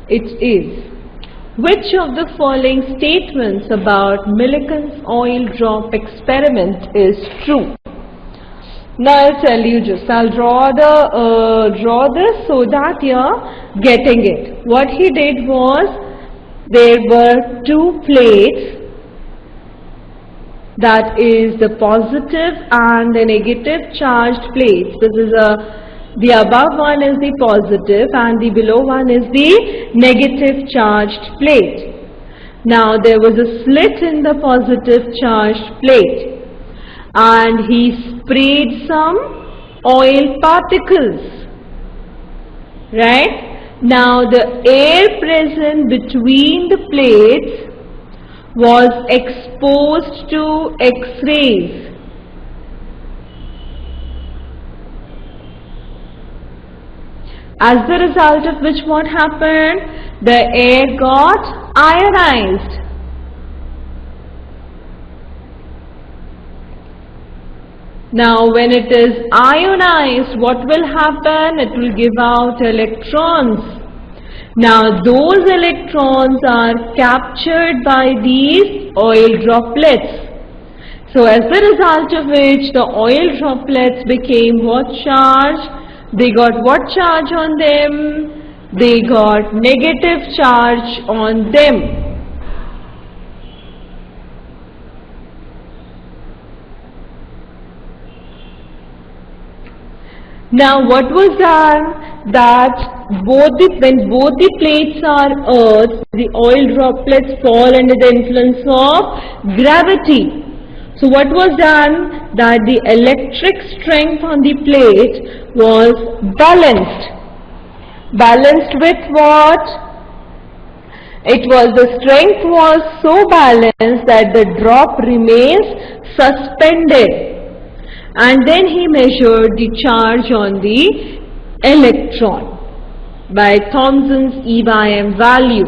It is. Which of the following statements about Millikan's oil drop experiment is true? Now I'll tell you just. I'll draw this so that you're getting it. What he did was, there were two plates, that is the positive and the negative charged plates. This is the above one is the positive and the below one is the negative charged plate. Now there was a slit in the positive charged plate and he sprayed some oil particles, right? Now the air present between the plates was exposed to X-rays. As the result of which what happened? The air got ionized. Now when it is ionized, what will happen? It will give out electrons. Now those electrons are captured by these oil droplets. So as the result of which the oil droplets became what charge? They got what charge on them? They got negative charge on them. Now what was done? That when both the plates are earth, the oil droplets fall under the influence of gravity. So what was done? That the electric strength on the plate was balanced. Balanced with what? The strength was so balanced that the drop remains suspended. And then he measured the charge on the electron by Thomson's E by M value.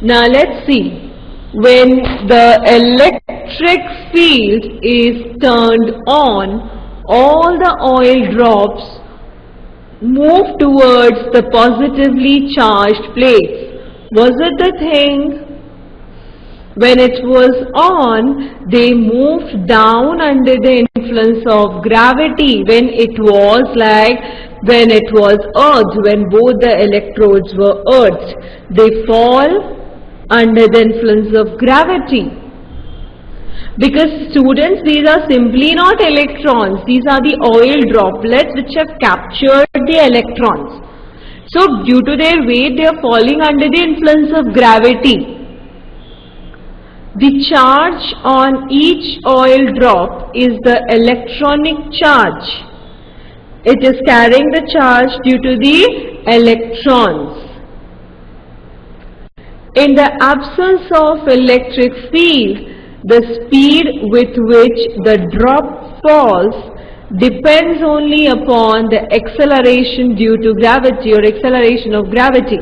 Now let's see. When the electric field is turned on, all the oil drops move towards the positively charged plates. Was it the thing? When it was on, they moved down under the influence of gravity. When it was earthed, when both the electrodes were earthed, they fall under the influence of gravity. Because students, these are simply not electrons. These are the oil droplets which have captured the electrons. So due to their weight, they are falling under the influence of gravity. The charge on each oil drop is the electronic charge. It is carrying the charge due to the electrons. In the absence of electric field, the speed with which the drop falls depends only upon the acceleration due to gravity or acceleration of gravity.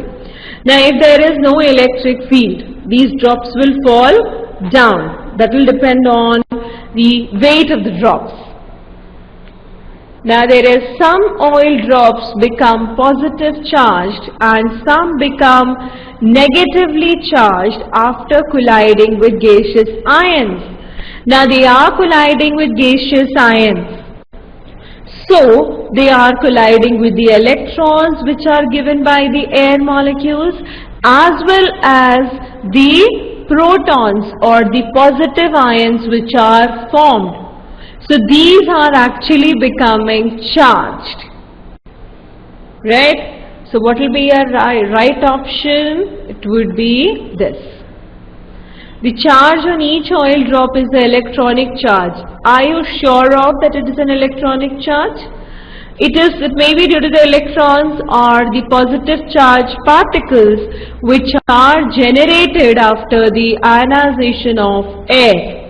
Now if there is no electric field, these drops will fall down. That will depend on the weight of the drops. Now there is some oil drops become positive charged and some become negatively charged after colliding with gaseous ions. Now they are colliding with gaseous ions. So they are colliding with the electrons which are given by the air molecules as well as the protons or the positive ions which are formed. So these are actually becoming charged, right? So what will be your right option? It would be this. The charge on each oil drop is the electronic charge. Are you sure of that it is an electronic charge? It may be due to the electrons or the positive charge particles which are generated after the ionization of air.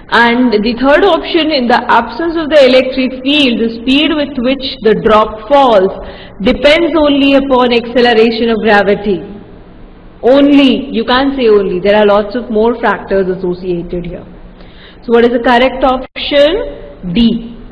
And the third option, in the absence of the electric field, the speed with which the drop falls depends only upon acceleration of gravity. Only, you can't say only, there are lots of more factors associated here. So what is the correct option? D.